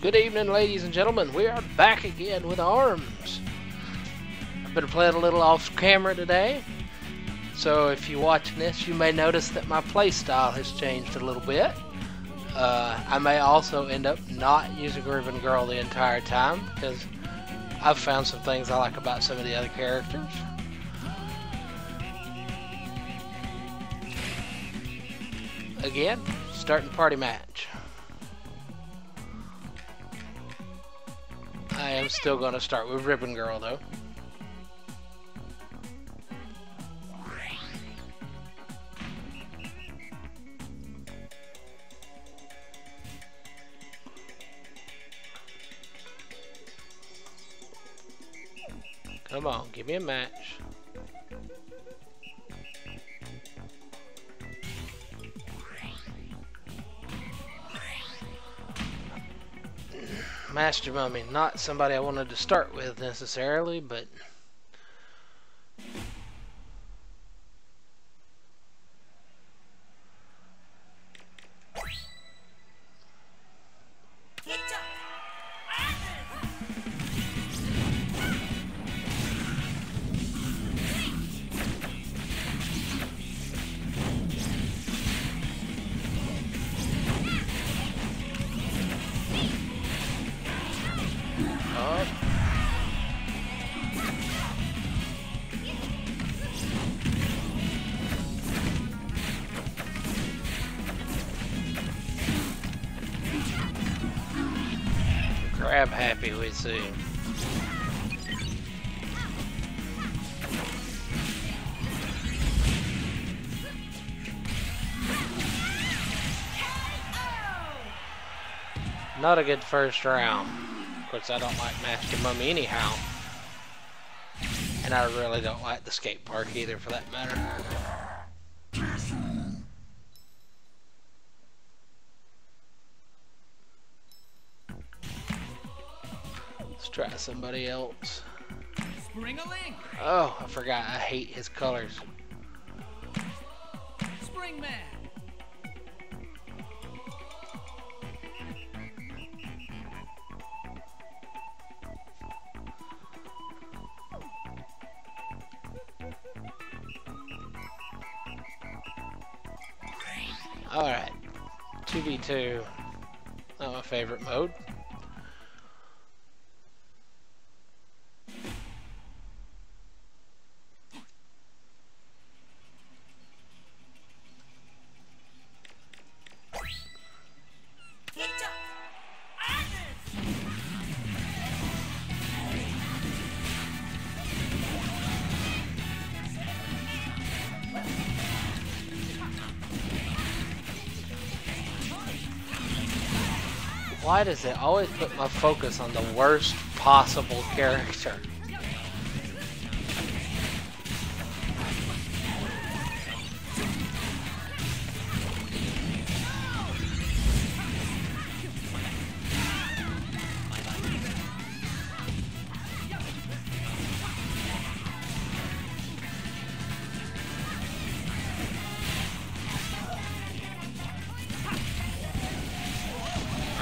Good evening, ladies and gentlemen. We are back again with ARMS. I've been playing a little off camera today, so if you're watching this, you may notice that my playstyle has changed a little bit. I may also end up not using Ribbon Girl the entire time, because I've found some things I like about some of the other characters. Again, starting party match. I am still going to start with Ribbon Girl though. Come on, give me a match. Master Mummy, not somebody I wanted to start with necessarily, but grab happy we see. Not a good first round. Of course, I don't like Master Mummy anyhow. And I really don't like the skate park either, for that matter. Let's try somebody else. Oh, I forgot. I hate his colors. Spring Man. Alright, 2v2, not my favorite mode. Why does it always put my focus on the worst possible character?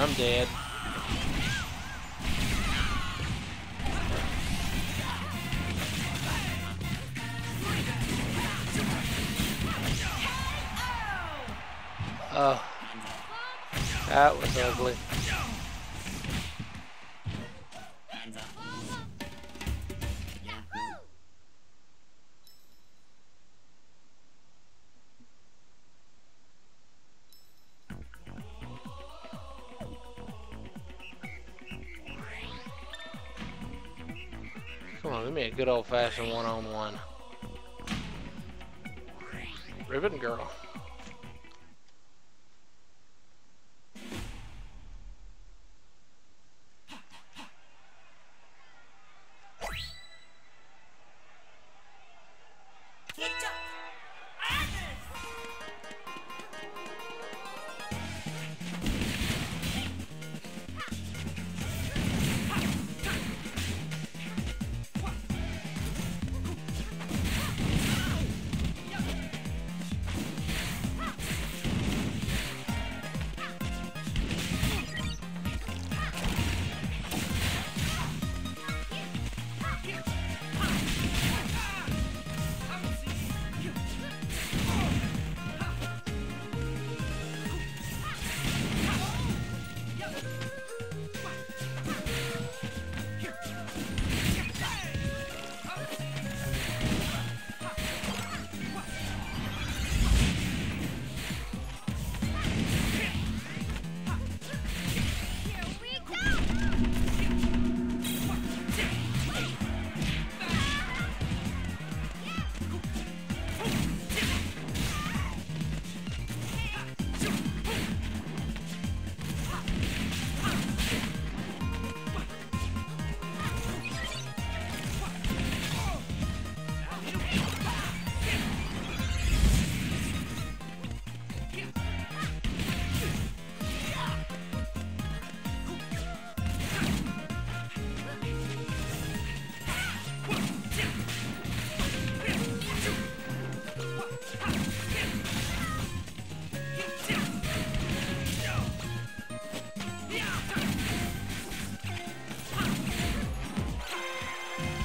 I'm dead. Oh, that was ugly. Come on, give me a good old-fashioned one-on-one. Ribbon Girl.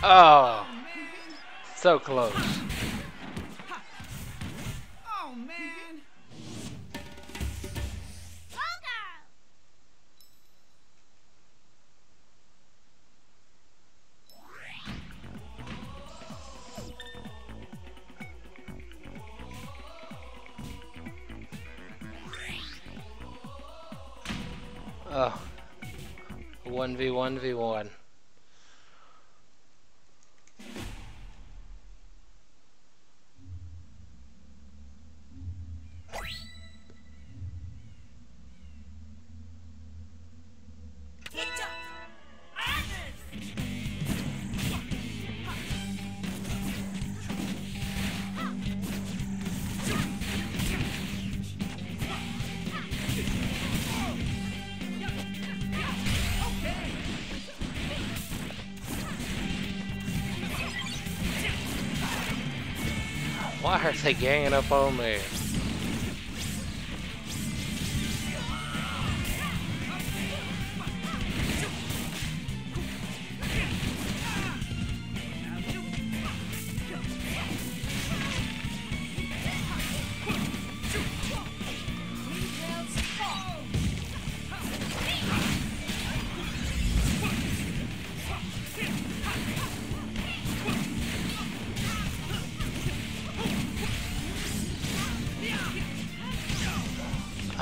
Oh, so close. Oh man. Oh, 1v1v1. Why are they ganging up on me?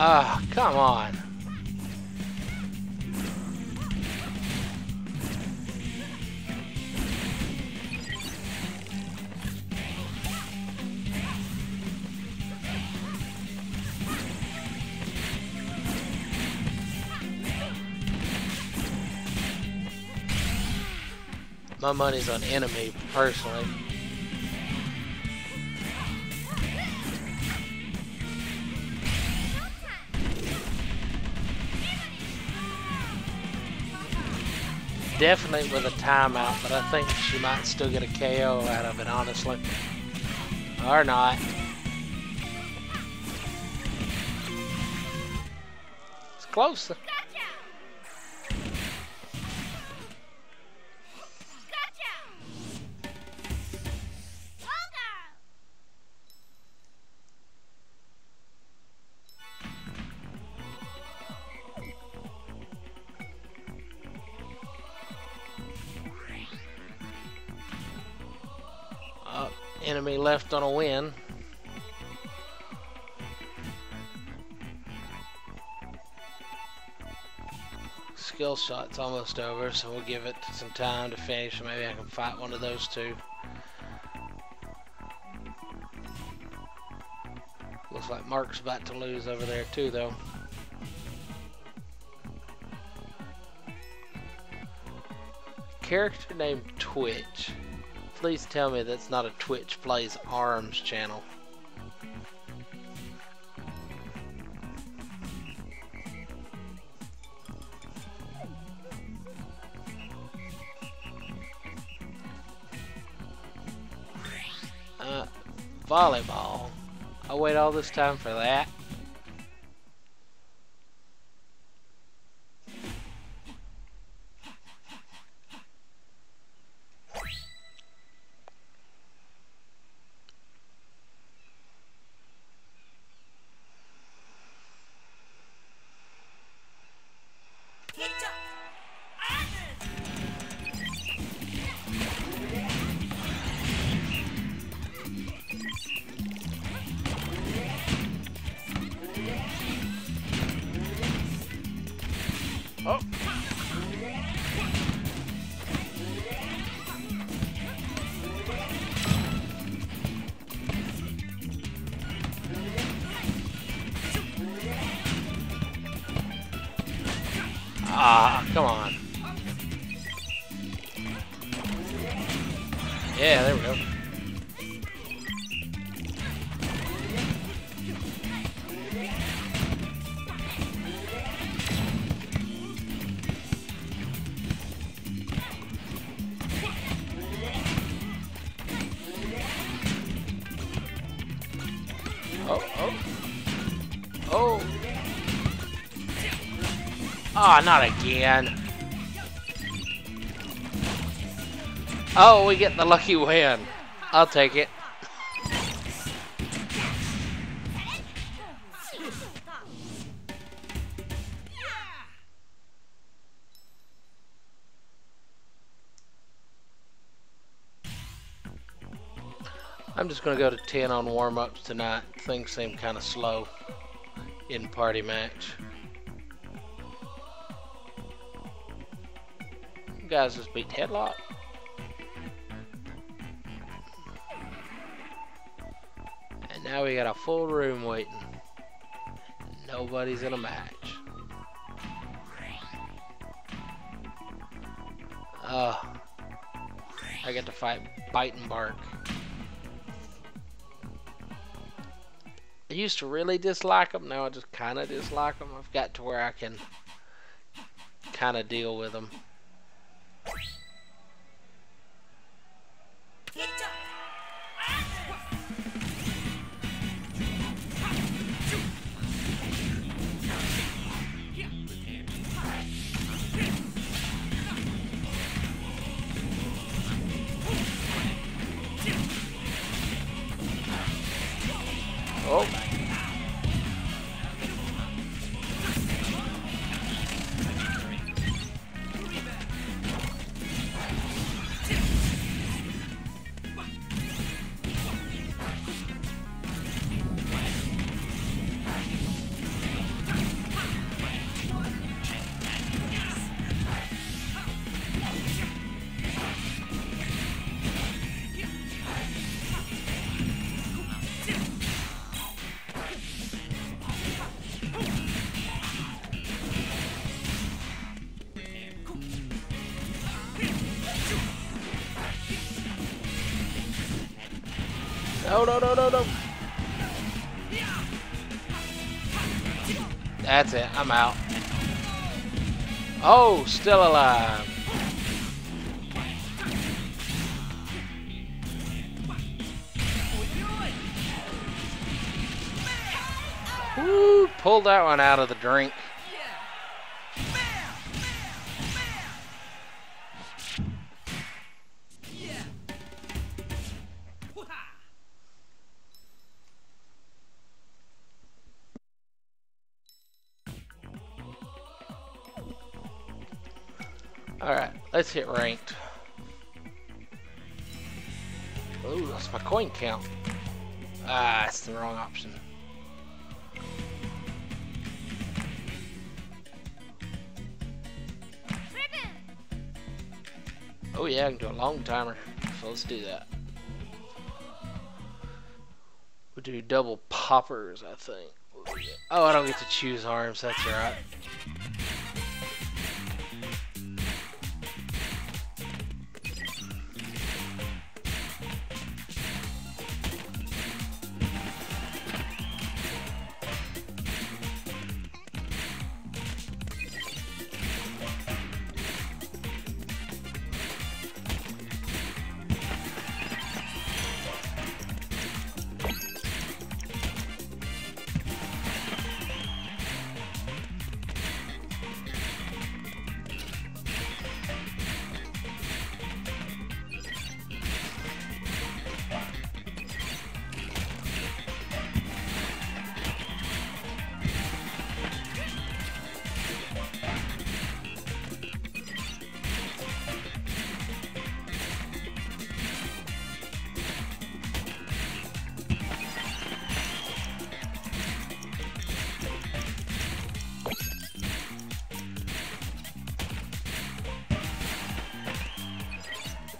Ah, come on. My money's on enemy, personally. Definitely with a timeout, but I think she might still get a KO out of it, honestly. Or not. It's close. Enemy left on a win. Skill shot's almost over, so we'll give it some time to finish. Maybe I can fight one of those two. Looks like Mark's about to lose over there too, though. Character named Twitch. Please tell me that's not a Twitch Plays ARMS channel. Volleyball. I wait all this time for that. Oh. Ah, come on. Yeah, there we go. Oh. Ah, not again. Oh, we get the lucky win. I'll take it. I'm just going to go to 10 on warm-ups tonight. Things seem kind of slow in party match. You guys just beat Headlock. And now we got a full room waiting. Nobody's in a match. I get to fight Bite and Bark. I used to really dislike them, now I just kind of dislike them. I've got to where I can kind of deal with them. Oh. No, no, no, no, no. That's it. I'm out. Oh, still alive. Woo, pulled that one out of the drink. Alright, let's hit ranked. Ooh, that's my coin count. Ah, that's the wrong option. Oh yeah, I can do a long timer. So let's do that. We'll do double poppers, I think. Oh, I don't get to choose arms, that's alright.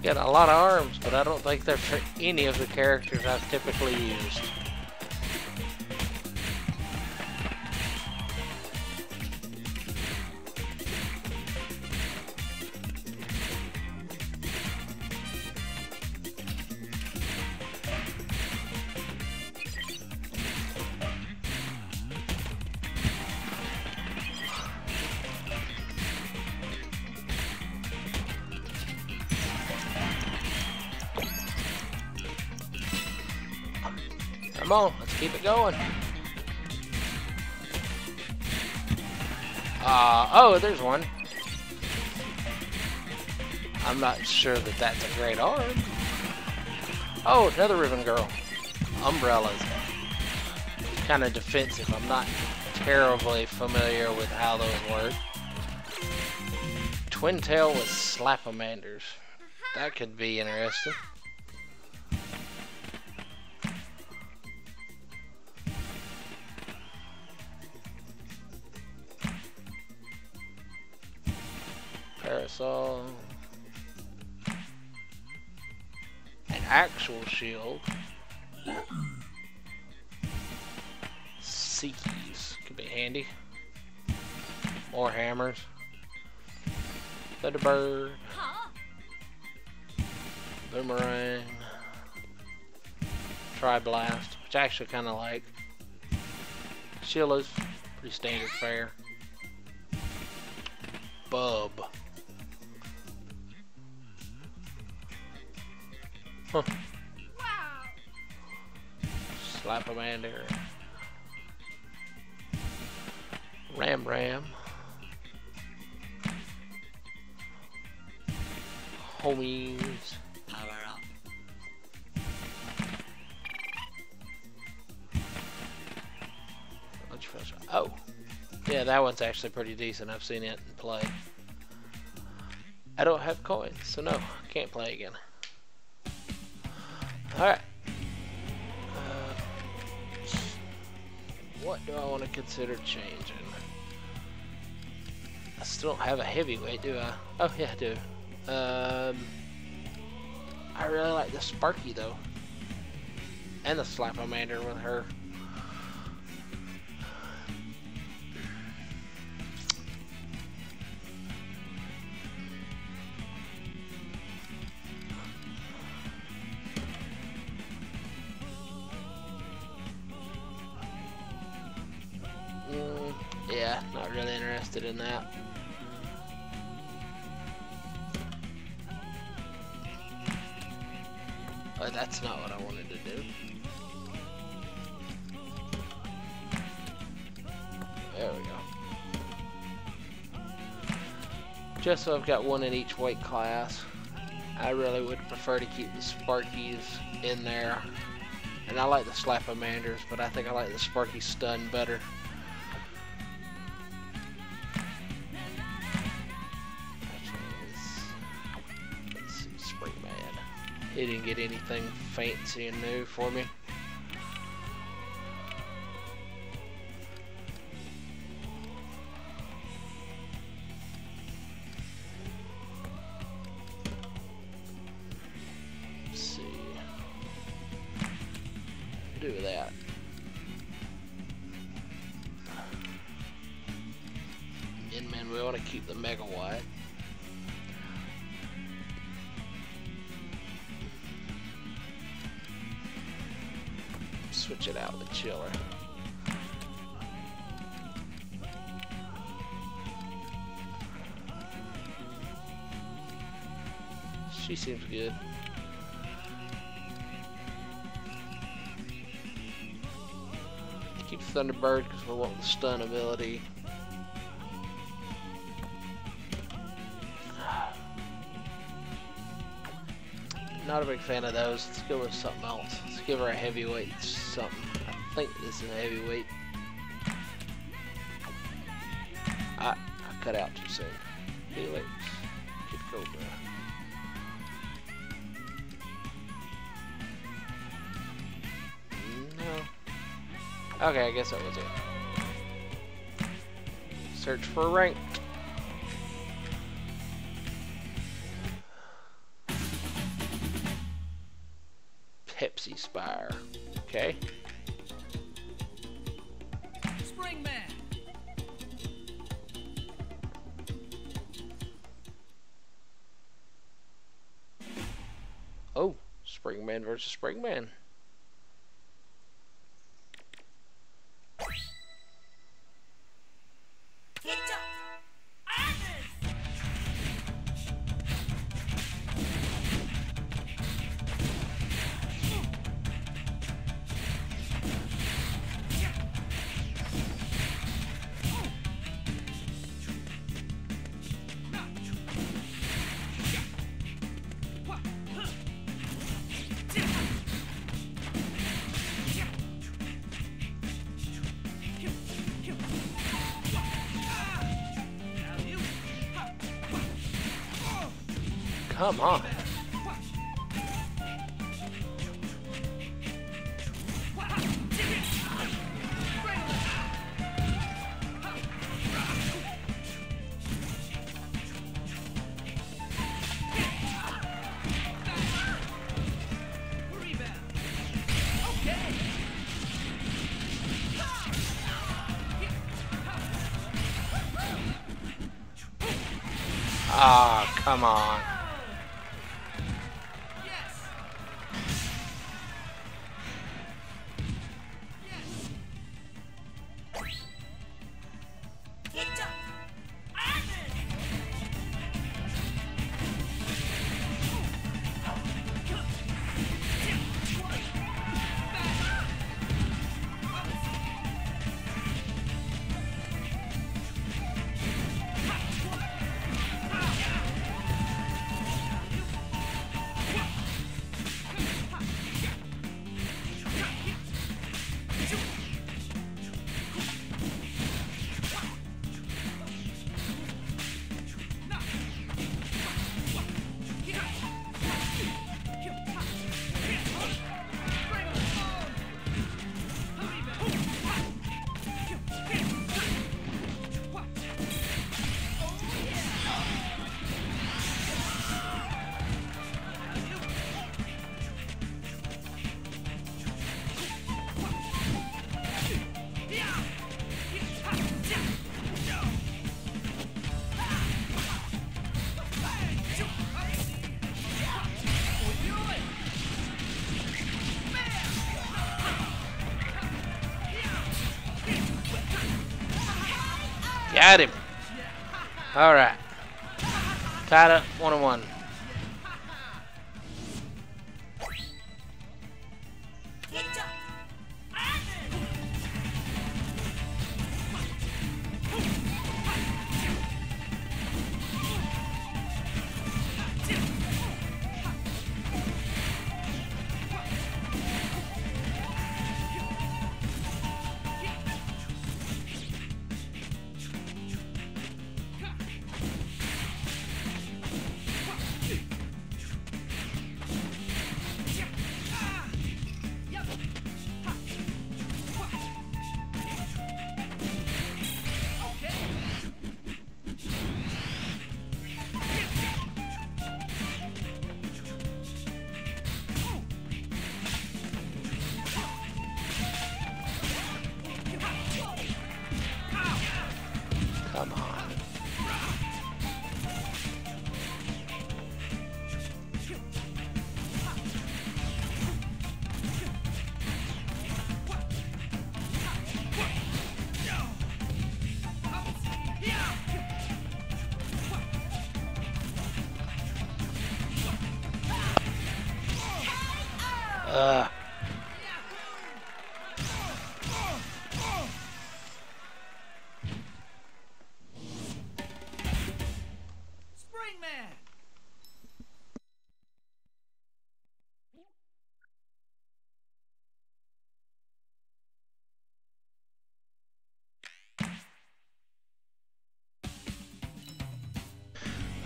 Got a lot of arms, but I don't think they're for any of the characters I've typically used. Come on, let's keep it going. Oh, there's one. I'm not sure that that's a great arm. Oh, another ribbon girl. Umbrellas. Kind of defensive. I'm not terribly familiar with how those work. Twin tail with slapamanders. That could be interesting. Parasol. An actual shield. Sea keys could be handy. More hammers. Thunderbird. Boomerang. Tri-blast, which I actually kind of like. Sheila's pretty standard fare. Bub. Huh. Wow. Slapamander. Ram. Homies. Power up. Oh. Yeah, that one's actually pretty decent. I've seen it in play. I don't have coins, so no, can't play again. Alright. What do I want to consider changing? I still don't have a heavyweight, do I? Oh, yeah, I do. I really like the Sparky, though. And the Slapamander with her. Yeah, not really interested in that. Oh, that's not what I wanted to do. There we go. Just so I've got one in each weight class. I really would prefer to keep the Sparkies in there. And I like the Slapamanders, but I think I like the Sparky Stun better. He didn't get anything fancy and new for me. Let's see. Do that. And man, we want to keep the Mega White. Switch it out with Chiller. She seems good. Keep Thunderbird because we want the stun ability. Not a big fan of those. Let's go with something else. Let's give her a heavyweight something. I think this is a heavyweight. I cut out too soon. Helix. Kid Cobra. No. Okay, I guess that was it. Search for rank. Pepsi Spire. Okay. Springman. Oh, Springman versus Springman. Come on. Ah, oh, come on. Got him. All right. Tied up 1-1. Come on.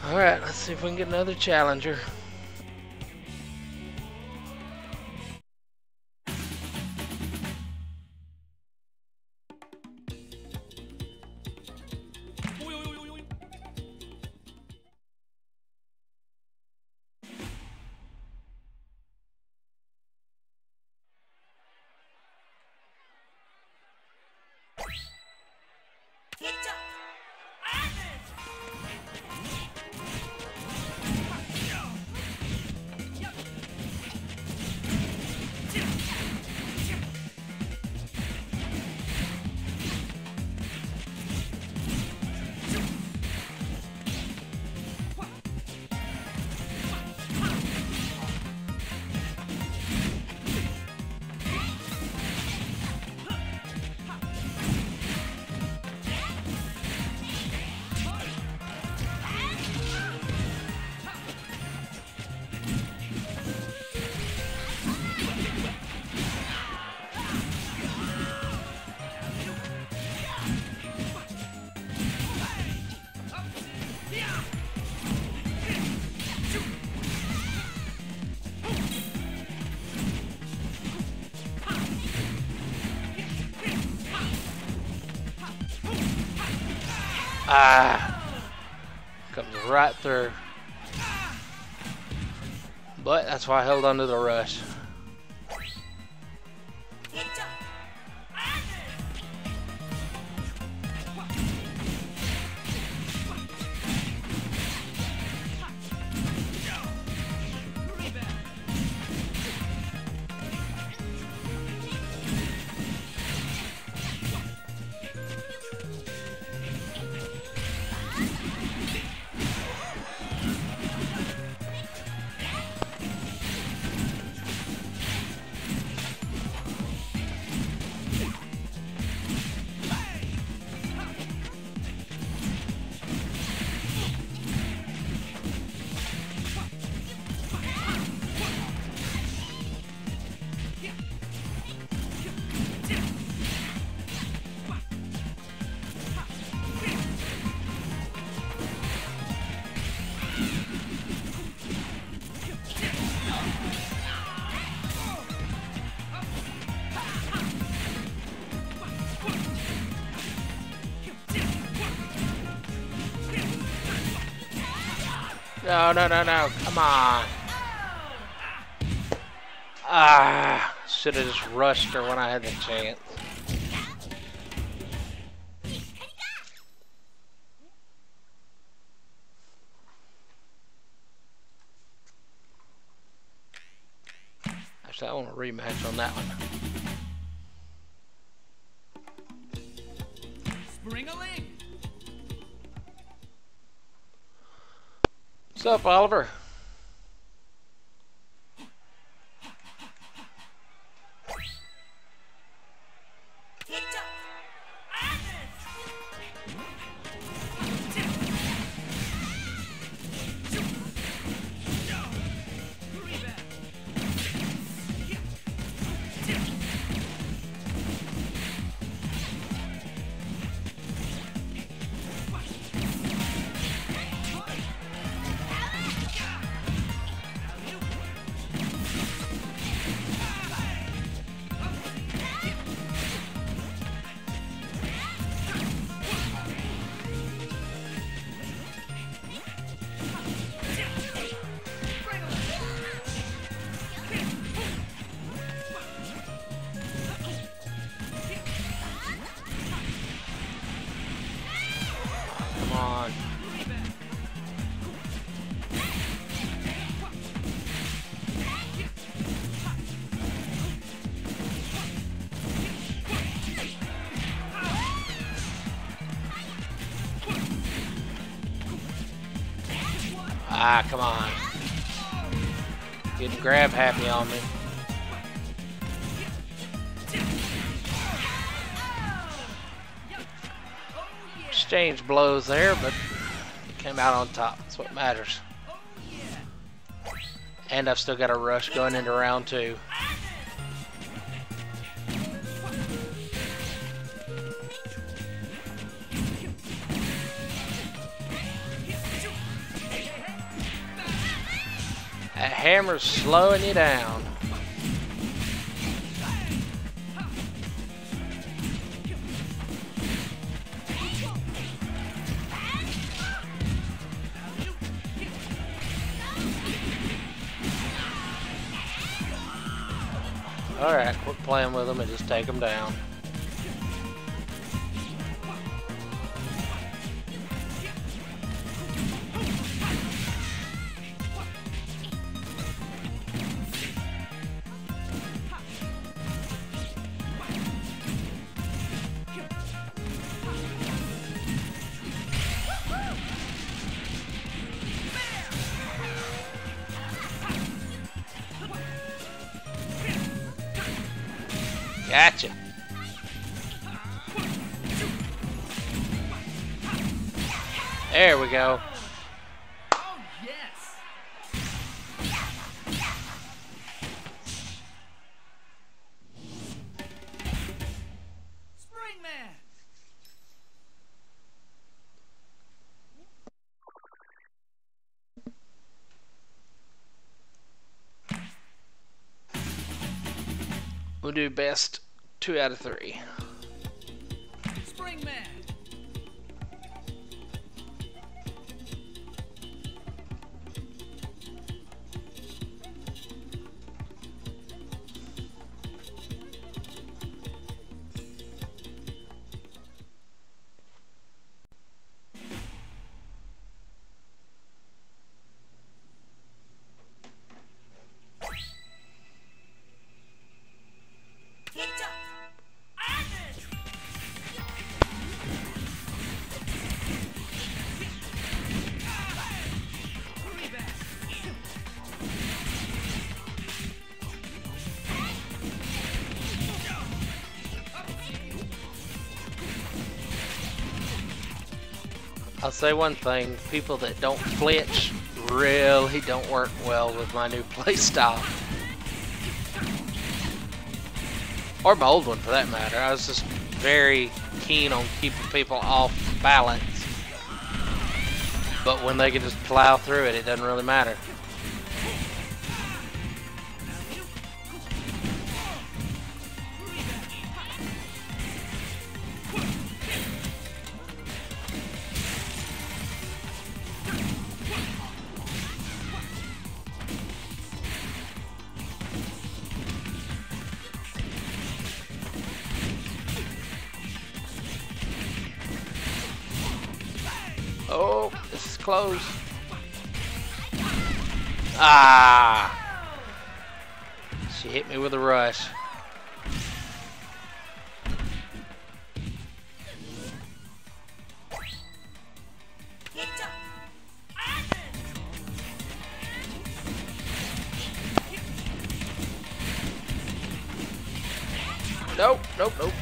Alright, let's see if we can get another challenger. Ah! Comes right through. But that's why I held on to the rush. No, no, no, no. Come on. Ah, should have just rushed her when I had the chance. Actually, I want a rematch on that one. Spring-a-ling. What's up, Oliver? Come on. Ah, come on. Getting grab happy on me. Exchange blows there, but it came out on top. That's what matters. And I've still got a rush going into round 2. That hammer's slowing you down. Alright, quit playing with them and just take them down. Gotcha. There we go. Oh, yes. Springman. We'll do best 2 out of 3. Springman. I'll say one thing, people that don't flinch really don't work well with my new playstyle. Or my old one for that matter. I was just very keen on keeping people off balance. But when they can just plow through it, it doesn't really matter. Oh, this is close. Ah! She hit me with a rush. Nope, nope, nope.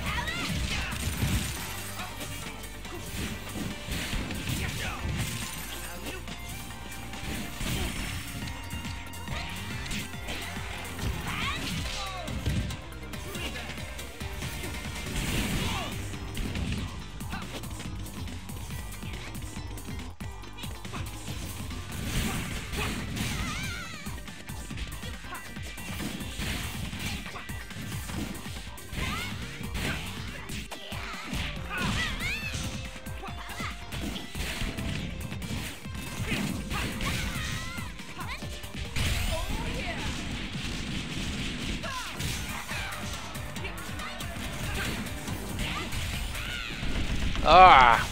Ah!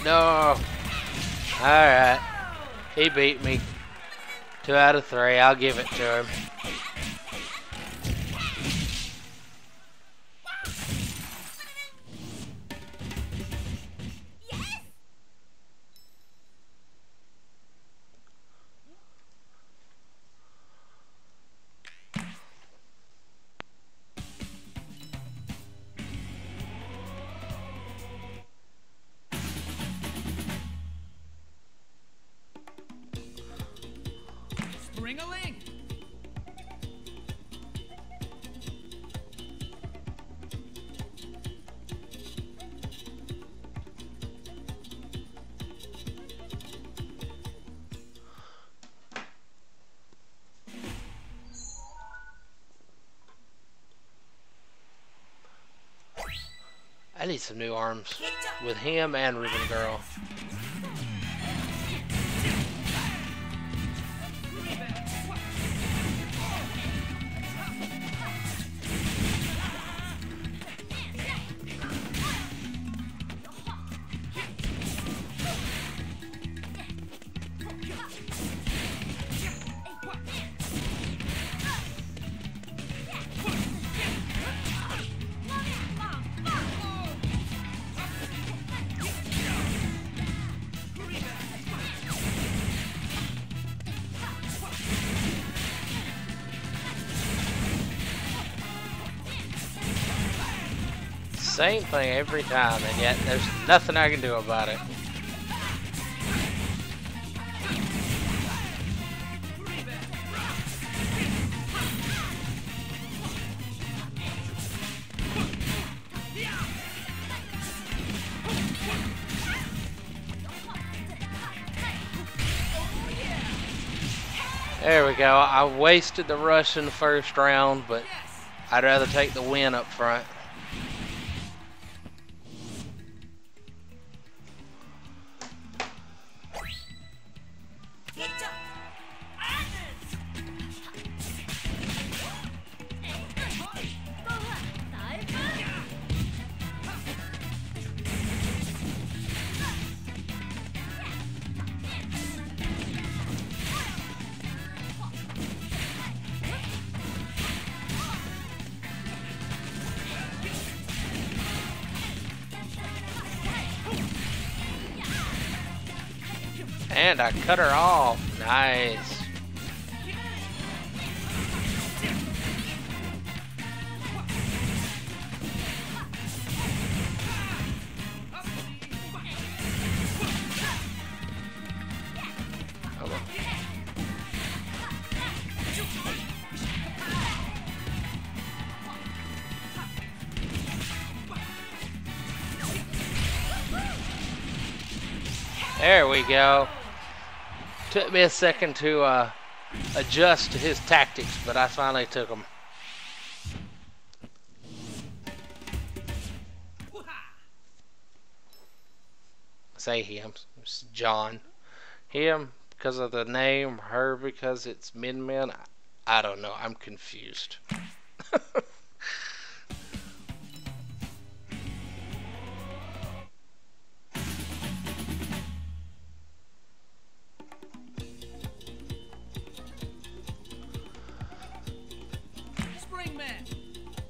No! Alright. He beat me. 2 out of 3. I'll give it to him. Spring-a-ling. I need some new arms with him and Ribbon Girl. Same thing every time, and yet there's nothing I can do about it. There we go. I wasted the rush in the first round, but I'd rather take the win up front. And I cut her off. Nice. There we go. Took me a second to adjust to his tactics, but I finally took them. Say him. It's John. Him because of the name, her because it's Min. I don't know. I'm confused.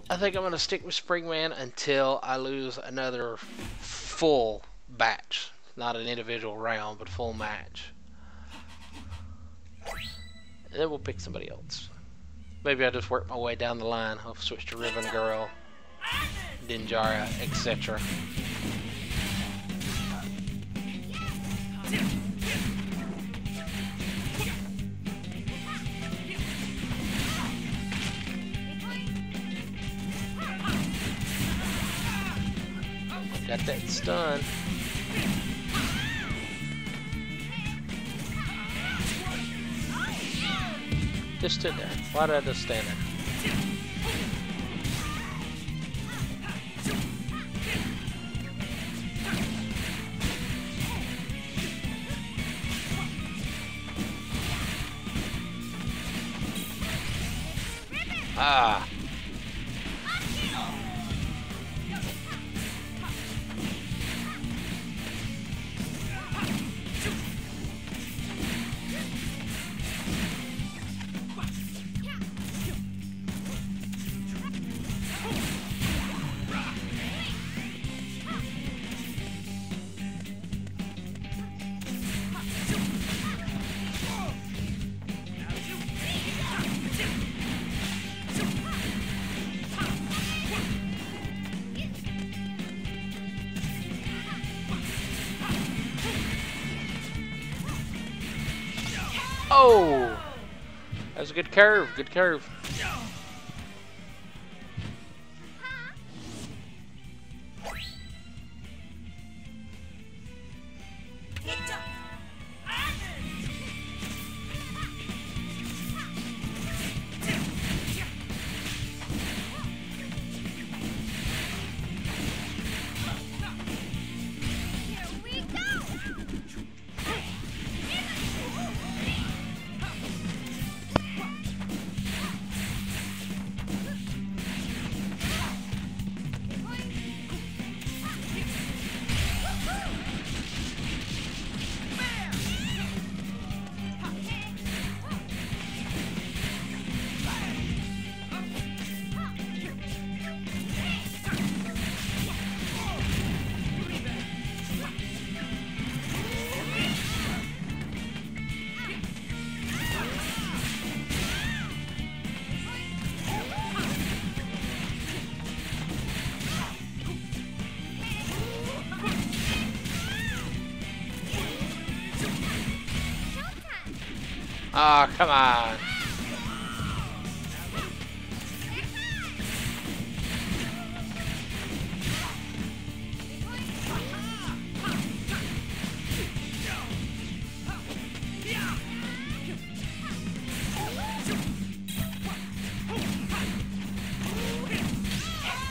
I think I'm going to stick with Springman until I lose another full batch. Not an individual round, but full match. And then we'll pick somebody else. Maybe I'll just work my way down the line. I'll switch to Ribbon Girl, Ninjara, etc. Got that stun. Just stood there. Why did I just stand there? Ah. Oh! That was a good curve, good curve. Ah, oh, come on.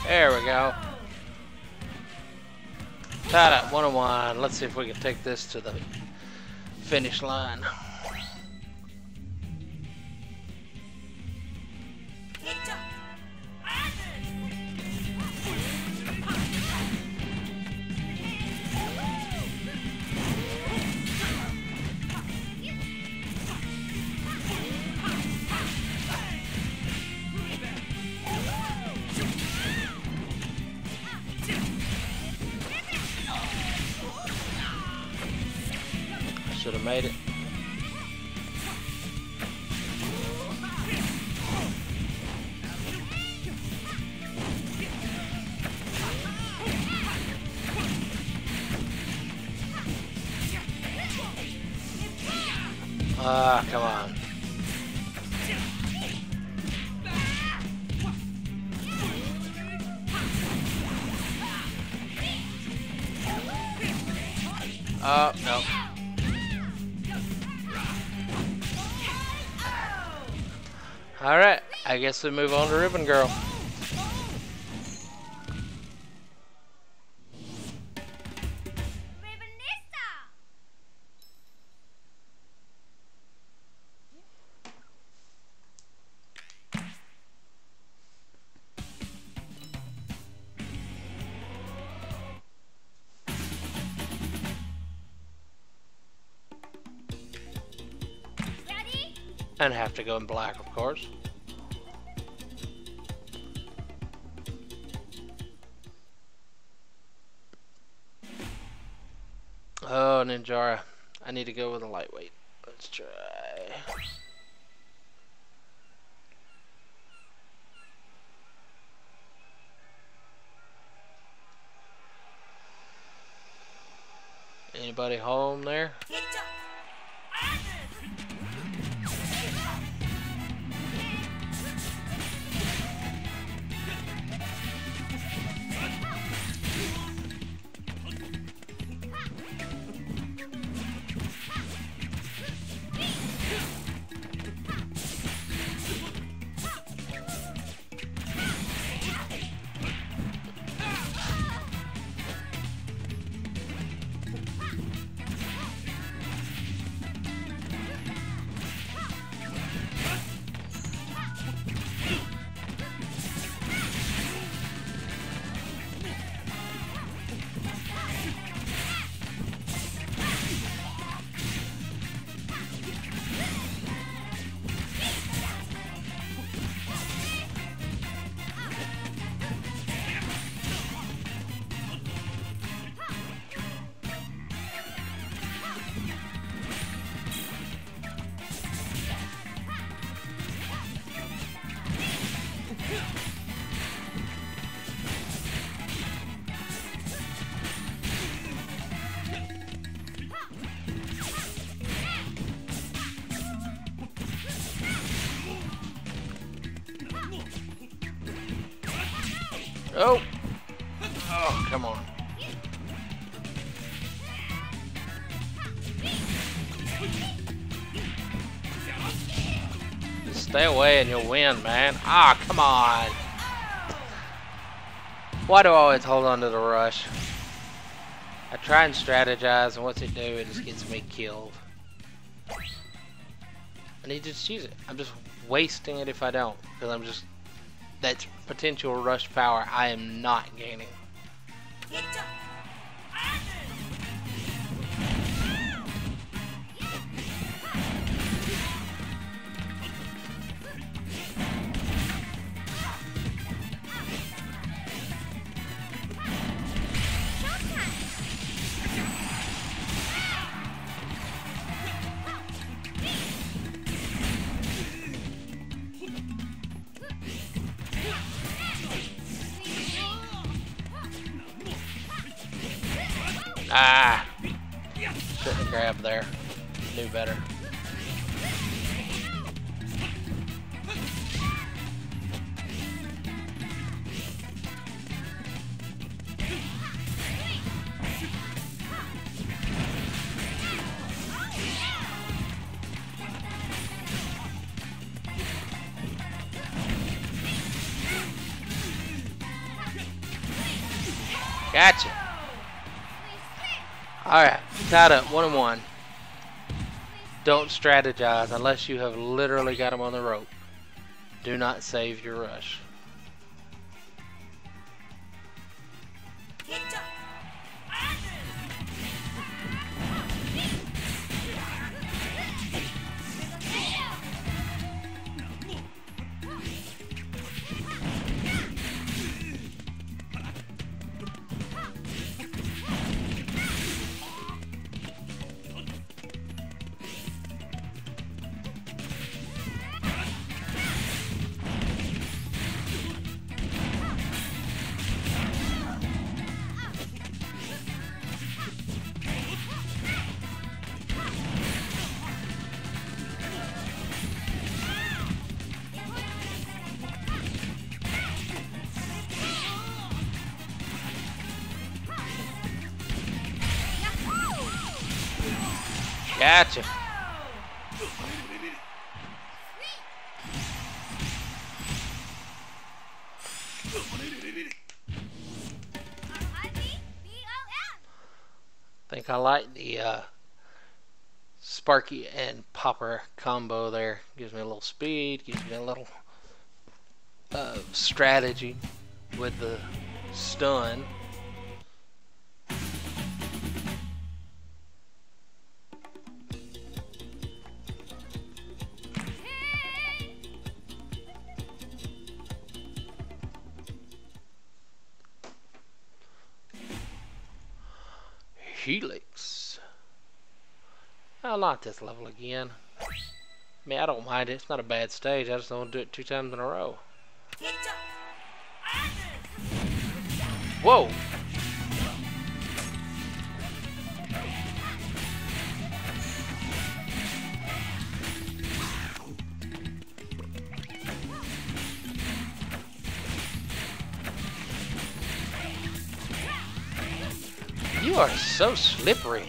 There we go. Tied up 1-1. Let's see if we can take this to the finish line. Should have made it. Ah, come on. Oh, no. Alright, I guess we move on to Ribbon Girl. And have to go in black, of course. Oh, Ninjara. I need to go with a lightweight. Let's try. Anybody home there? Oh! Oh, come on. Just stay away and you'll win, man. Ah, come on. Why do I always hold on to the rush? I try and strategize, and what's it do? It just gets me killed. I need to just use it. I'm just wasting it if I don't, because I'm just... That's potential rush power I am not gaining. Ah! Shouldn't have grabbed there. Knew better. Gotcha. Alright, tied up, 1-1. Don't strategize unless you have literally got him on the rope. Do not save your rush. Gotcha. think I like the Sparky and Popper combo there. Gives me a little speed, gives me a little strategy with the stun. Helix. I like this level again. I mean, I don't mind it. It's not a bad stage. I just don't want to do it 2 times in a row. Whoa! You are so slippery.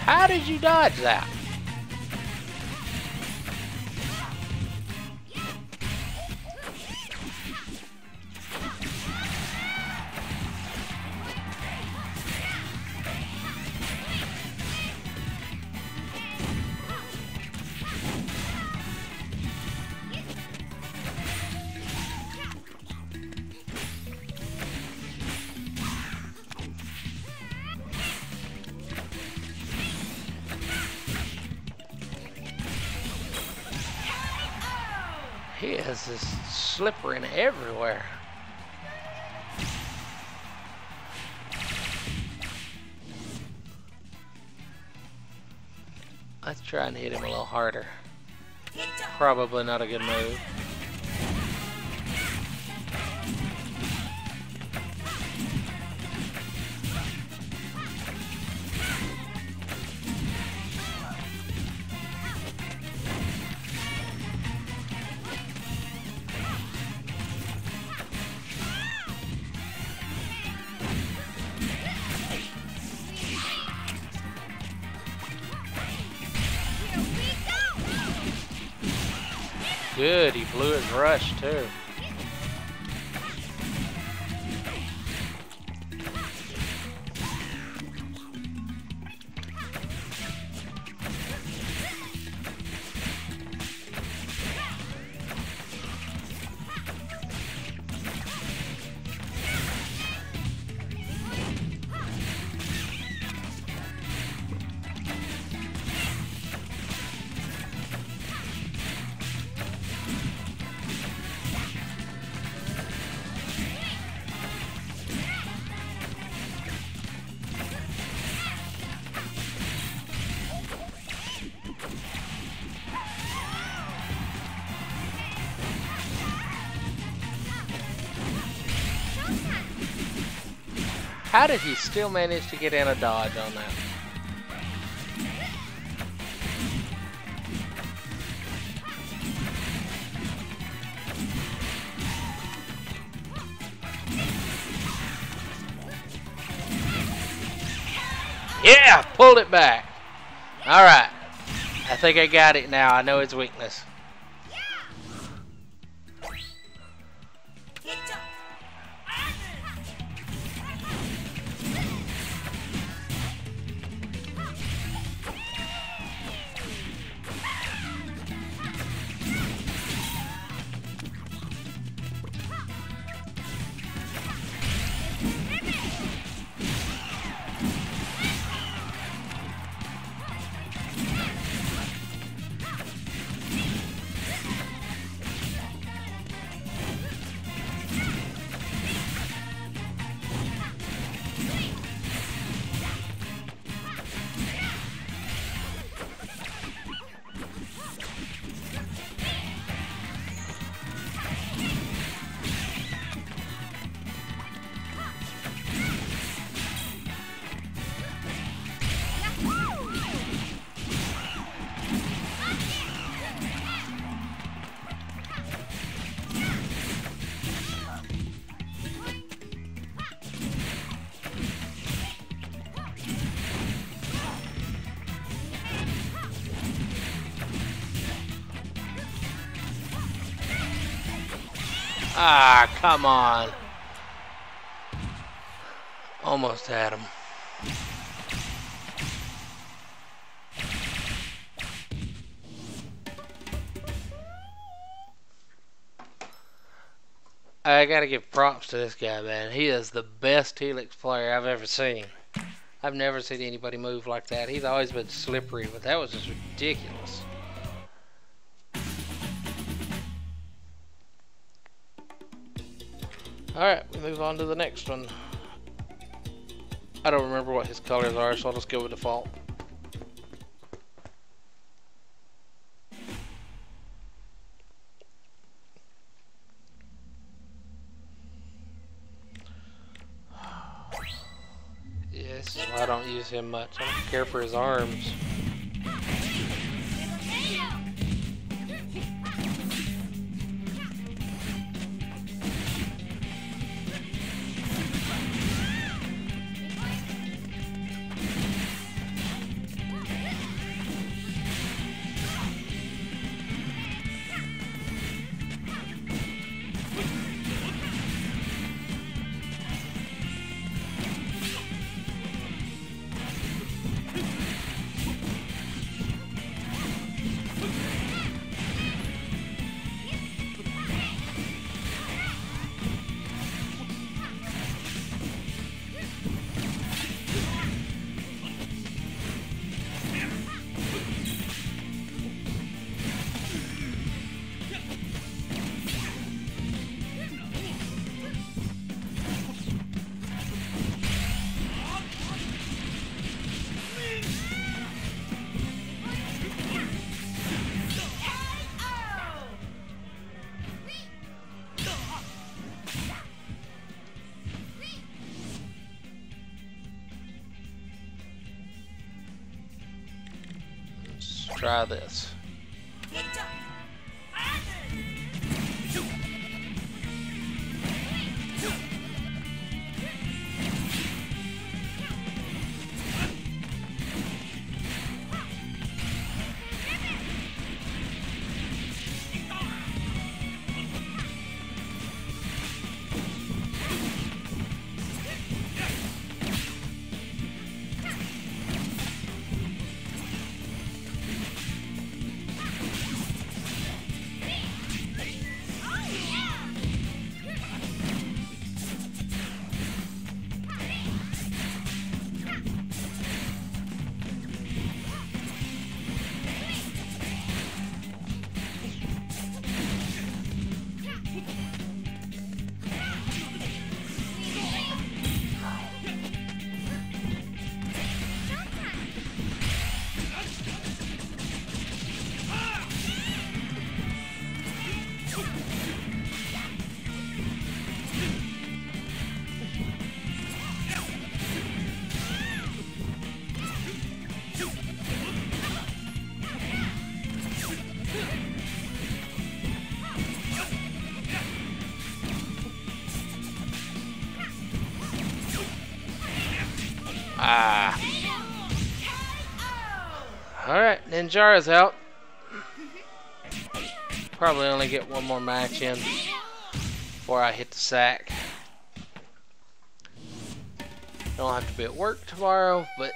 How did you dodge that? He is just slippering everywhere. Let's try and hit him a little harder. Probably not a good move. Good, he blew his rush too. How did he still manage to get in a dodge on that? Yeah, pulled it back. All right. I think I got it now. I know his weakness. Ah, come on. Almost had him. I gotta give props to this guy, man. He is the best Helix player I've ever seen. I've never seen anybody move like that. He's always been slippery, but that was just ridiculous. Alright, we move on to the next one. I don't remember what his colors are, so I'll just go with default. Yeah, this is why I don't use him much. I don't care for his arms. Try this. Ah. Alright, Ninjara's out. Probably only get one more match in before I hit the sack. Don't have to be at work tomorrow, but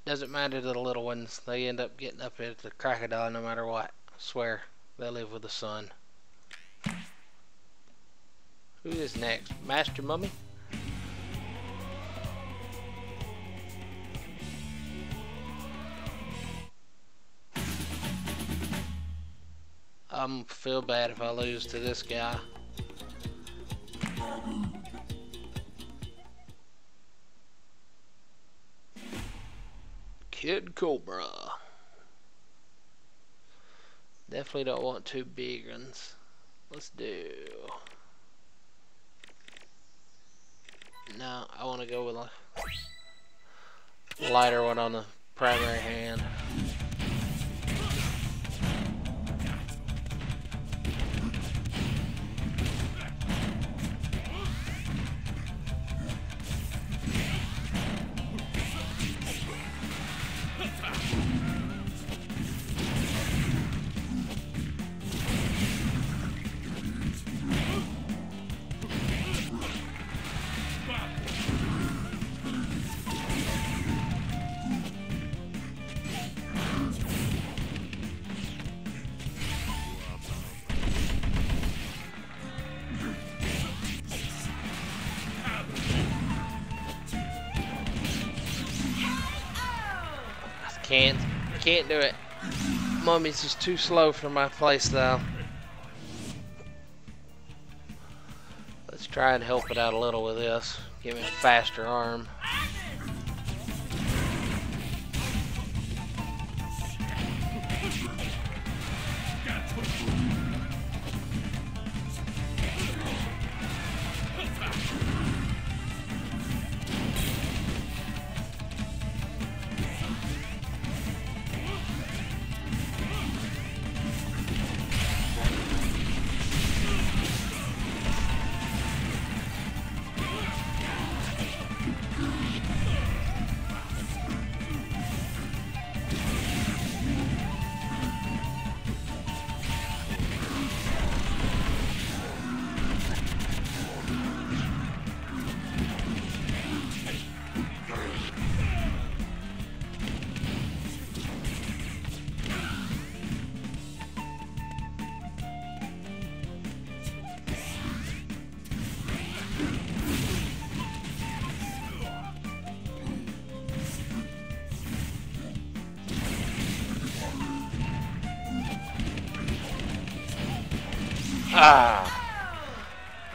doesn't matter to the little ones. They end up getting up at the crack of dawn no matter what. I swear, they live with the sun. Who is next? Master Mummy? I'm feel bad if I lose to this guy. Kid Cobra. Definitely don't want two big ones. Let's do... No, I want to go with a lighter one on the primary hand. Can't do it. Mummy's just too slow for my playstyle. Let's try and help it out a little with this. Give me a faster arm.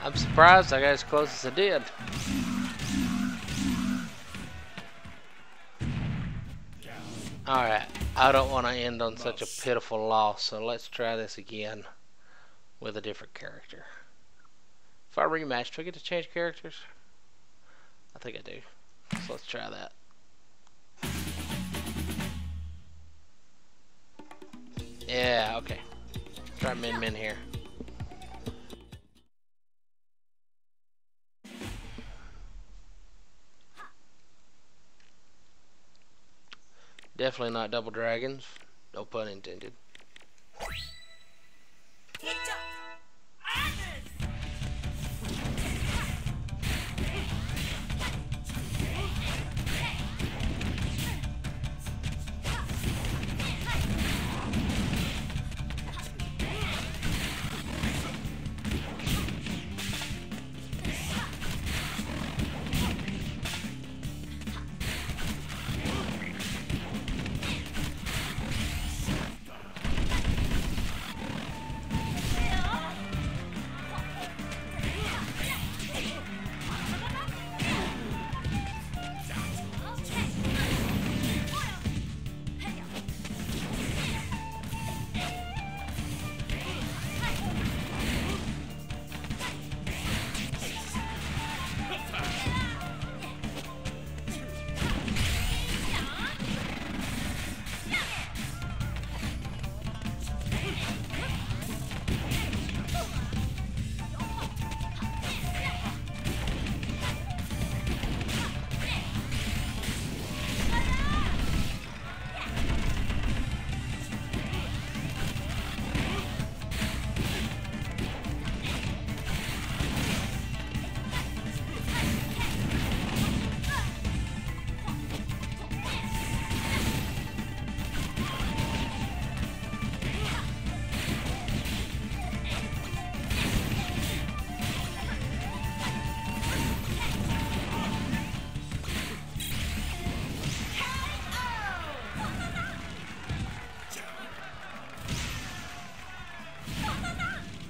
I'm surprised I got as close as I did. Alright, I don't want to end on such a pitiful loss, so let's try this again with a different character. If I rematch, do I get to change characters? I think I do. So let's try that. Yeah, okay. Try Min here. Definitely not double dragons. No pun intended.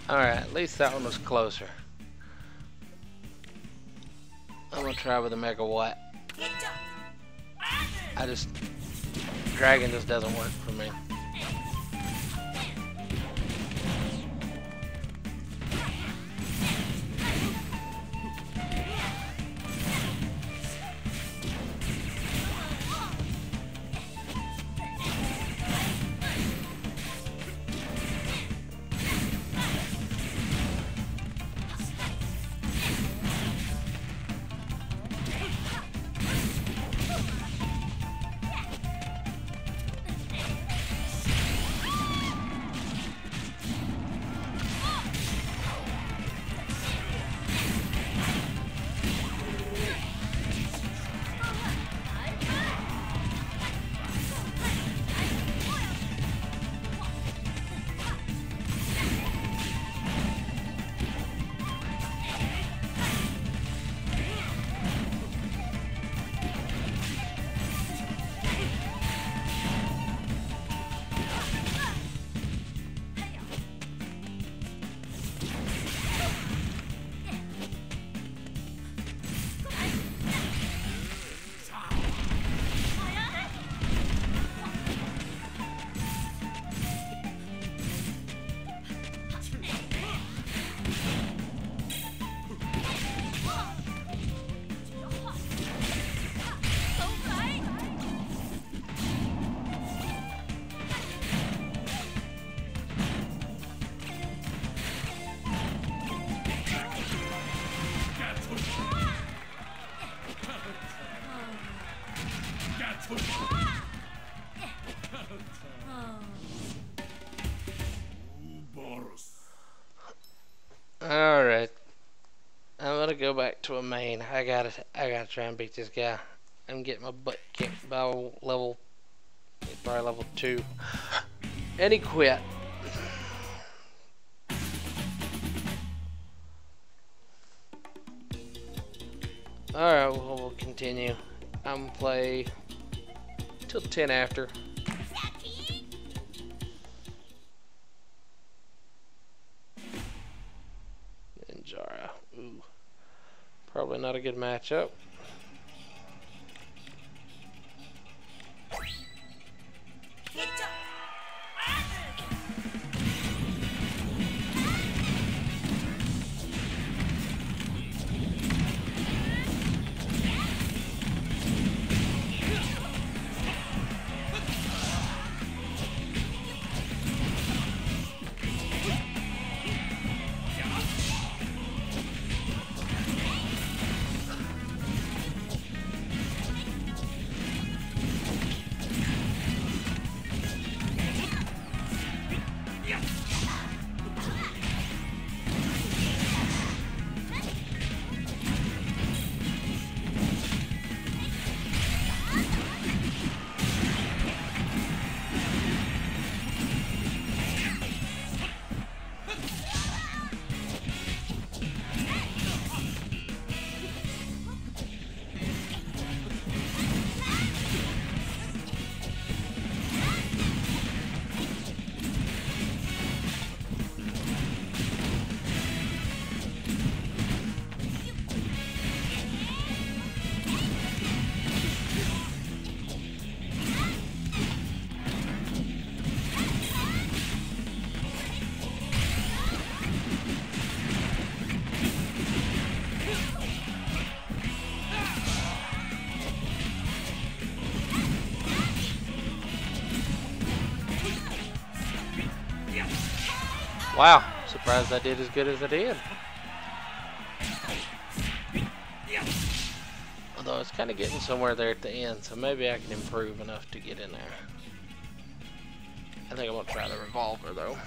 Alright, at least that one was closer. I'm gonna try with a megawatt. Dragon just doesn't work for me. Alright. I'm gonna go back to a main. I gotta try and beat this guy. I'm getting my butt kicked by level, probably level 2. And he quit. Alright, well, we'll continue. I'm gonna play till 10 after. Ninjara. Ooh. Probably not a good matchup. Wow, surprised I did as good as I did. Although it's kind of getting somewhere there at the end, so maybe I can improve enough to get in there. I think I'm gonna try the revolver though.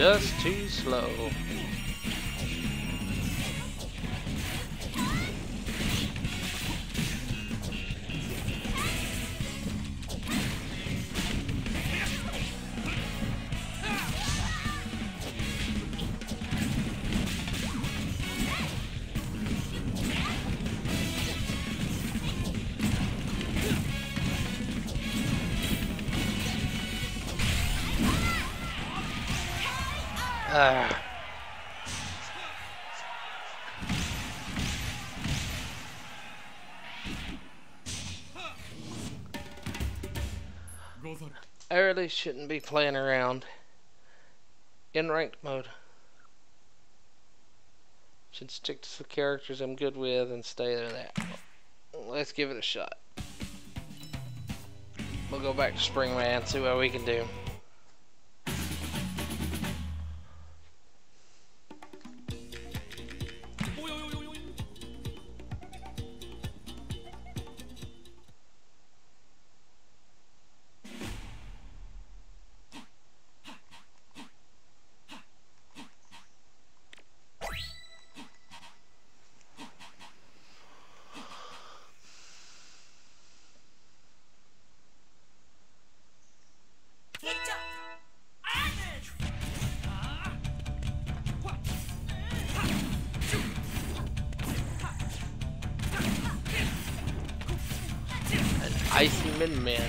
Just too slow. I really shouldn't be playing around in ranked mode. Should stick to the characters I'm good with and stay with that. Let's give it a shot. We'll go back to Springman, see what we can do. Icy Min Min.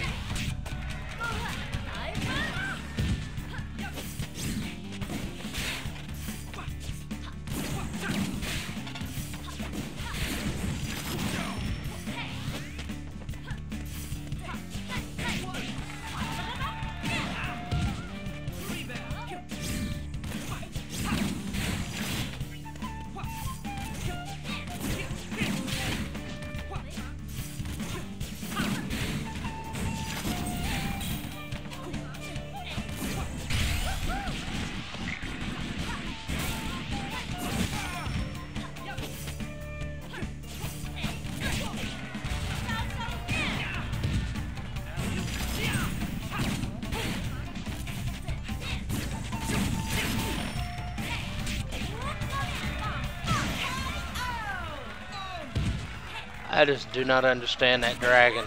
I just do not understand that dragon.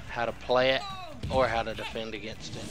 How to play it or how to defend against it.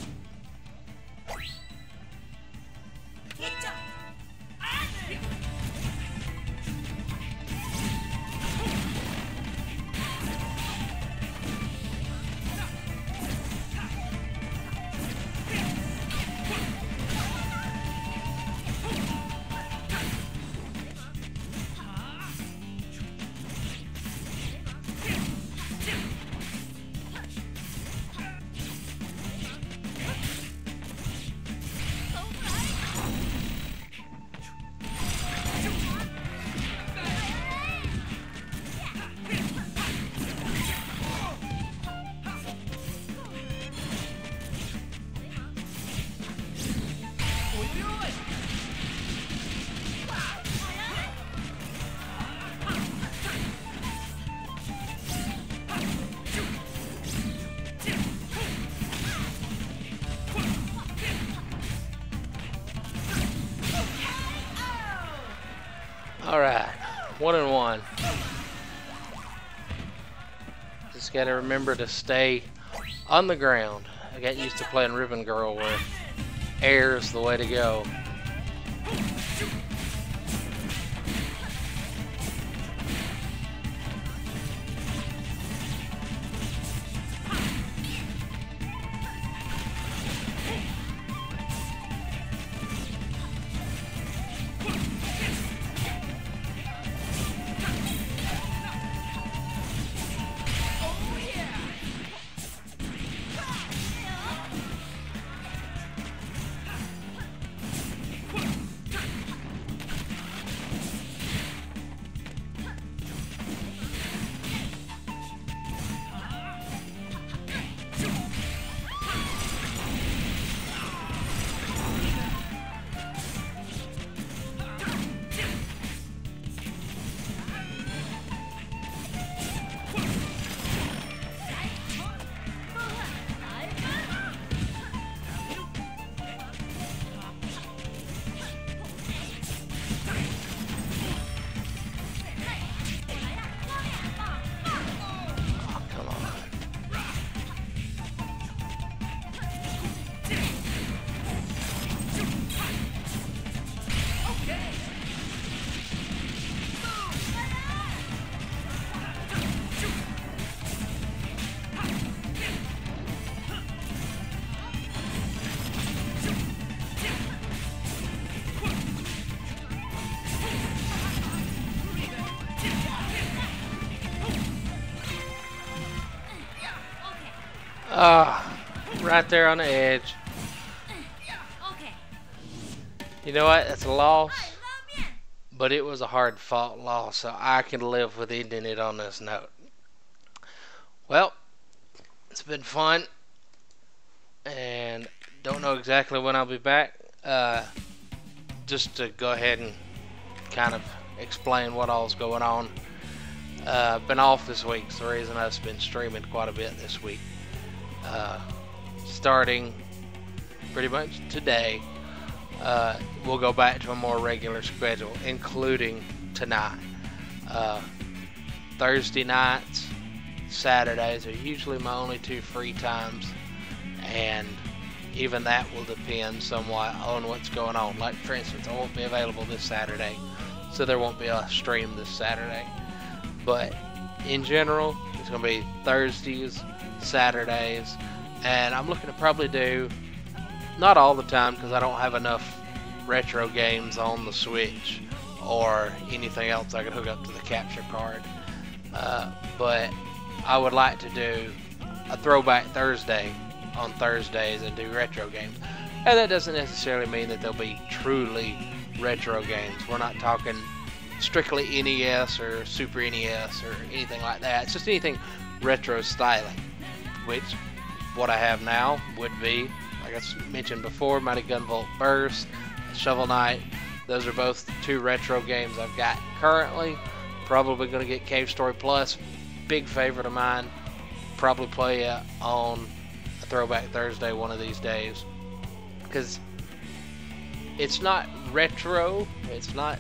Alright, 1-1. Just gotta remember to stay on the ground. I got used to playing Ribbon Girl where air is the way to go. Right there on the edge. You know what? That's a loss, but it was a hard-fought loss, so I can live with ending it on this note. Well, it's been fun, and don't know exactly when I'll be back. Just to go ahead and kind of explain what all's going on. Been off this week, so the reason I've been streaming quite a bit this week. Starting pretty much today, we'll go back to a more regular schedule, including tonight. Thursday nights, Saturdays are usually my only two free times, and even that will depend somewhat on what's going on. Like, for instance, I won't be available this Saturday, so there won't be a stream this Saturday. But in general. It's going to be Thursdays, Saturdays, and I'm looking to probably do, not all the time because I don't have enough retro games on the Switch or anything else I could hook up to the capture card. But I would like to do a Throwback Thursday on Thursdays and do retro games. And that doesn't necessarily mean that they'll be truly retro games. We're not talking strictly NES or Super NES or anything like that. It's just anything retro styling, which what I have now would be, like I mentioned before, Mighty Gun Volt Burst, Shovel Knight. Those are both 2 retro games I've got currently. Probably going to get Cave Story Plus. Big favorite of mine. Probably play it on a Throwback Thursday one of these days. Because it's not retro, it's not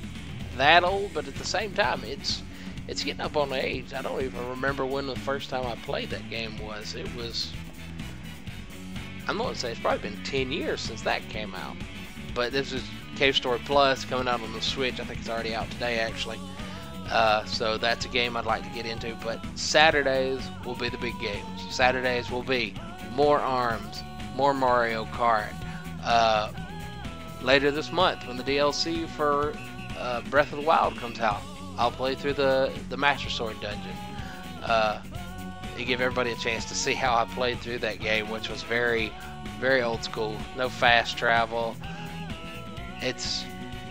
that old, but at the same time, it's getting up on age. I don't even remember when the first time I played that game was. It was, I'm going to say it's probably been 10 years since that came out. But this is Cave Story Plus coming out on the Switch. I think it's already out today, actually. So that's a game I'd like to get into. But Saturdays will be the big games. Saturdays will be more ARMS, more Mario Kart. Later this month, when the DLC for Breath of the Wild comes out, I'll play through the Master Sword dungeon. To give everybody a chance to see how I played through that game, which was very, very old school. No fast travel. It's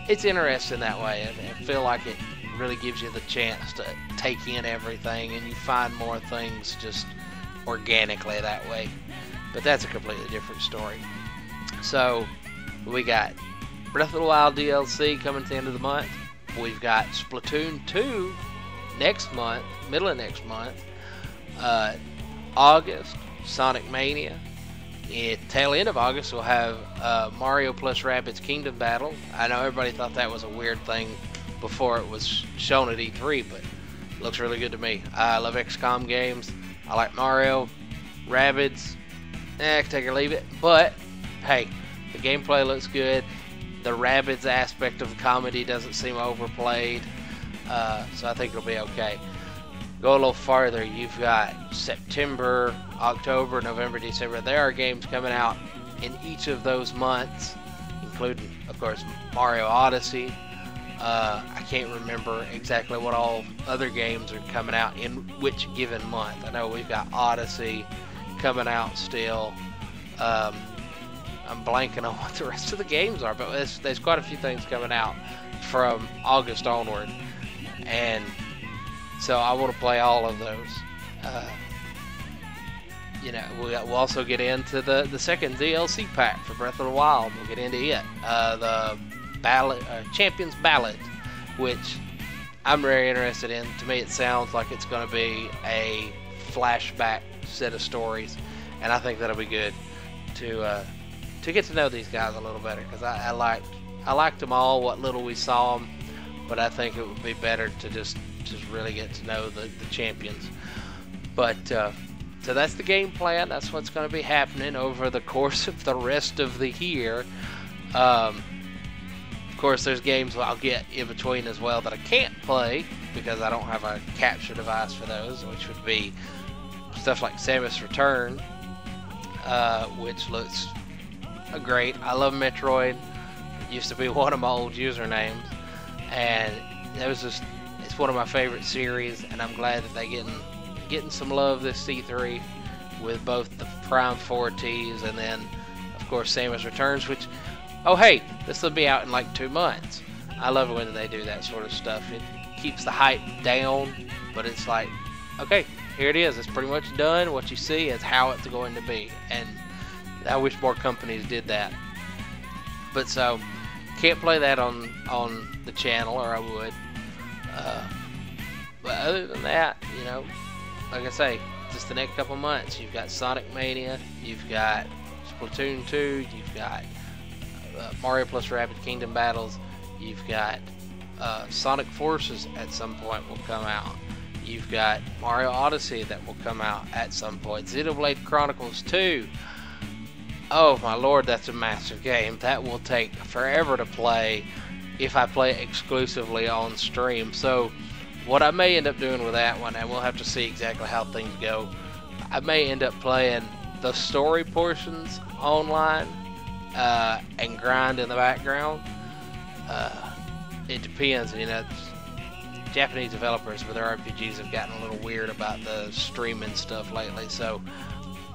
interesting that way. I feel like it really gives you the chance to take in everything, and you find more things just organically that way. But that's a completely different story. So we got Breath of the Wild DLC coming to the end of the month. We've got Splatoon 2 next month, middle of next month. August, Sonic Mania. At tail end of August, we'll have Mario plus Rabbids Kingdom Battle. I know everybody thought that was a weird thing before it was shown at E3, but it looks really good to me. I love XCOM games. I like Mario, Rabbids. Take or leave it. But hey, the gameplay looks good. The Rabbids aspect of the comedy doesn't seem overplayed, so I think it'll be okay. Go a little farther, you've got September, October, November, December. There are games coming out in each of those months, including, of course, Mario Odyssey. I can't remember exactly what all other games are coming out in which given month. I know we've got Odyssey coming out still. I'm blanking on what the rest of the games are, but there's quite a few things coming out from August onward. And so I want to play all of those. We'll also get into the second DLC pack for Breath of the Wild. We'll get into it. The Champion's Ballad, which I'm very interested in. To me, it sounds like it's going to be a flashback set of stories, and I think that'll be good to get to know these guys a little better, because I liked them all, what little we saw them, but I think it would be better to just really get to know the champions. But so that's the game plan. That's what's going to be happening over the course of the rest of the year. Of course, there's games I'll get in between as well that I can't play because I don't have a capture device for those, which would be stuff like Samus Return, which looks great. I love Metroid. It used to be one of my old usernames, and it's one of my favorite series, and I'm glad that they're getting some love this C3 with both the Prime 4Ts and then, of course, Samus Returns, which, oh hey, this will be out in like 2 months. I love it when they do that sort of stuff. It keeps the hype down, but it's like, okay, here it is. It's pretty much done. What you see is how it's going to be, and I wish more companies did that. But so, can't play that on the channel, or I would. But other than that, like I say, just the next couple months, you've got Sonic Mania, you've got Splatoon 2, you've got Mario plus Rabbids Kingdom Battles, you've got Sonic Forces at some point will come out, you've got Mario Odyssey that will come out at some point, Xenoblade Chronicles 2. Oh my lord, that's a massive game. That will take forever to play if I play it exclusively on stream. So what I may end up doing with that one, and we'll have to see exactly how things go, I may end up playing the story portions online and grind in the background. It depends, you know. Japanese developers with their RPGs have gotten a little weird about the streaming stuff lately, so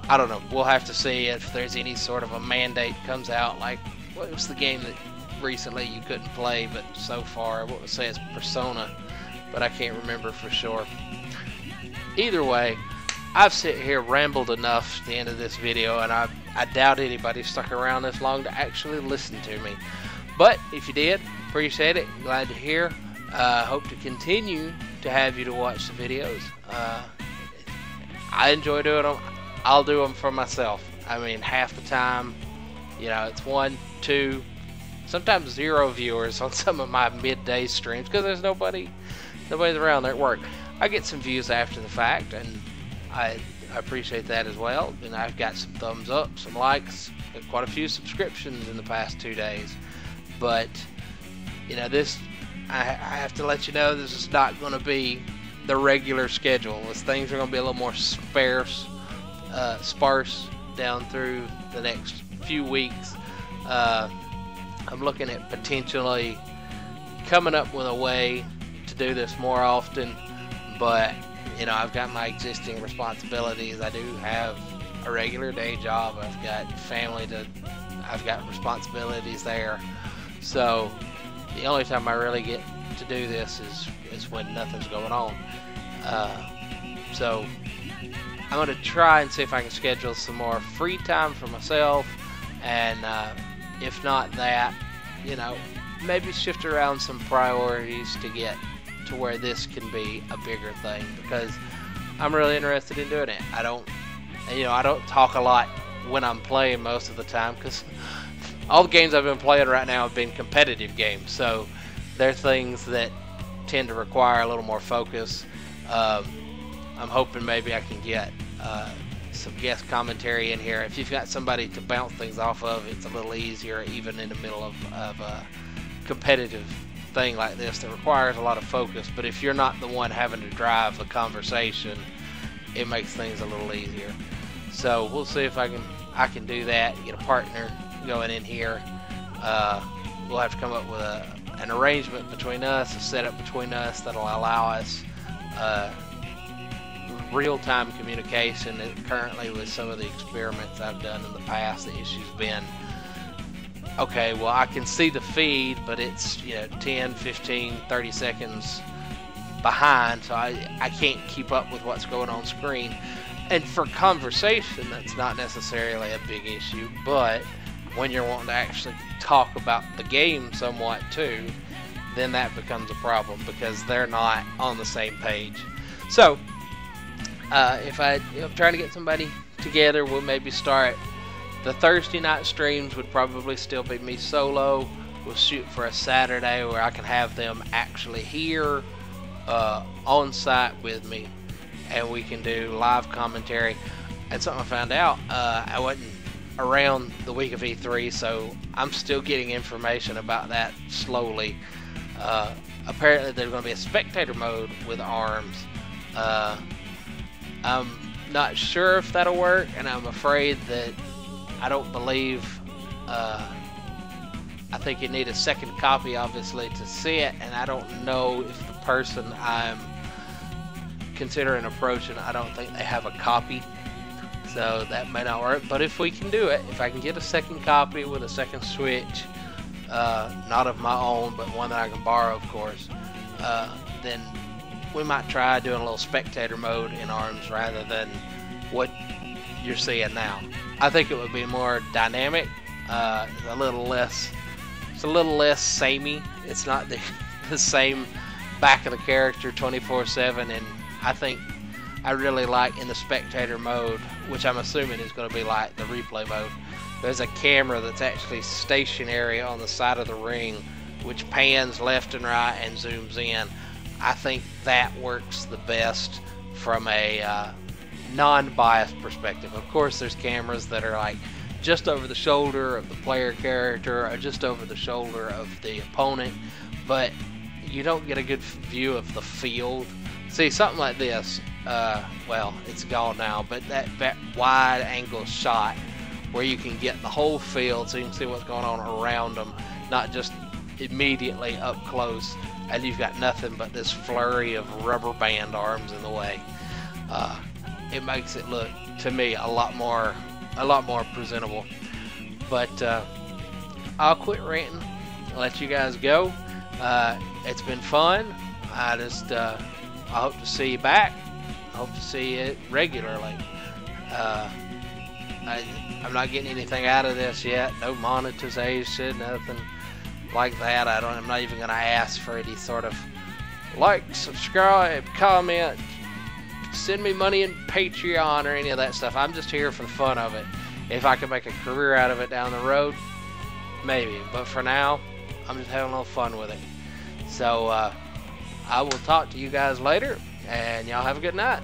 I don't know. We'll have to see if there's any sort of a mandate comes out. Like, what was the game that recently you couldn't play, but so far, what would say it's Persona, but I can't remember for sure. Either way, I've sit here rambled enough at the end of this video, and I doubt anybody stuck around this long to actually listen to me. But if you did, appreciate it. Glad to hear. Hope to continue to have you to watch the videos. I enjoy doing them. I'll do them for myself. I mean, half the time, you know, it's 1, 2, sometimes 0 viewers on some of my midday streams because there's nobody's around there at work. I get some views after the fact, and I appreciate that as well. And I've got some thumbs up, some likes, and quite a few subscriptions in the past 2 days. But, you know, I have to let you know this is not going to be the regular schedule. As things are going to be a little more sparse down through the next few weeks. I'm looking at potentially coming up with a way to do this more often, but you know, I've got my existing responsibilities. I do have a regular day job. I've got family I've got responsibilities there. So the only time I really get to do this is when nothing's going on. So I'm going to try and see if I can schedule some more free time for myself, and if not that, you know, maybe shift around some priorities to get to where this can be a bigger thing, because I'm really interested in doing it. I don't talk a lot when I'm playing most of the time, because all the games I've been playing right now have been competitive games, so they're things that tend to require a little more focus. I'm hoping maybe I can get some guest commentary in here. If you've got somebody to bounce things off of, it's a little easier, even in the middle of a competitive thing like this that requires a lot of focus. But if you're not the one having to drive the conversation, it makes things a little easier. So we'll see if I can do that, get a partner going in here. We'll have to come up with an arrangement between us, a setup between us that'll allow us real-time communication. Currently, with some of the experiments I've done in the past, the issue's been, okay, well, I can see the feed, but it's, you know, 10, 15, 30 seconds behind, so I can't keep up with what's going on screen. And for conversation, that's not necessarily a big issue, but when you're wanting to actually talk about the game somewhat too, then that becomes a problem, because they're not on the same page. So if I'm trying to get somebody together, we'll maybe start the Thursday night streams would probably still be me solo. We'll shoot for a Saturday where I can have them actually here on site with me, and we can do live commentary. And something I found out, I wasn't around the week of E3, so I'm still getting information about that slowly. Apparently there's going to be a spectator mode with ARMS. I'm not sure if that'll work, and I'm afraid that I don't believe, I think you need a second copy obviously to see it, and I don't know if the person I'm considering approaching, I don't think they have a copy, so that may not work. But if we can do it, if I can get a second copy with a second Switch, not of my own, but one that I can borrow, of course, then we might try doing a little spectator mode in ARMS rather than what you're seeing now. I think it would be more dynamic, a little less samey. It's not the same back of the character 24/7, and I think I really like in the spectator mode, which I'm assuming is going to be like the replay mode, there's a camera that's actually stationary on the side of the ring, which pans left and right and zooms in. I think that works the best from a non-biased perspective. Of course, there's cameras that are like just over the shoulder of the player character or just over the shoulder of the opponent, but you don't get a good view of the field. See, something like this, well, it's gone now, but that wide angle shot where you can get the whole field so you can see what's going on around them, not just immediately up close, and you've got nothing but this flurry of rubber band arms in the way. It makes it look, to me, a lot more presentable. But I'll quit ranting, let you guys go. It's been fun. I hope to see you back. I hope to see you regularly. I'm not getting anything out of this yet. No monetization, nothing like that. I'm not even gonna ask for any sort of like, subscribe, comment, send me money in Patreon or any of that stuff. I'm just here for the fun of it. If I can make a career out of it down the road, maybe. But for now, I'm just having a little fun with it. So I will talk to you guys later, and y'all have a good night.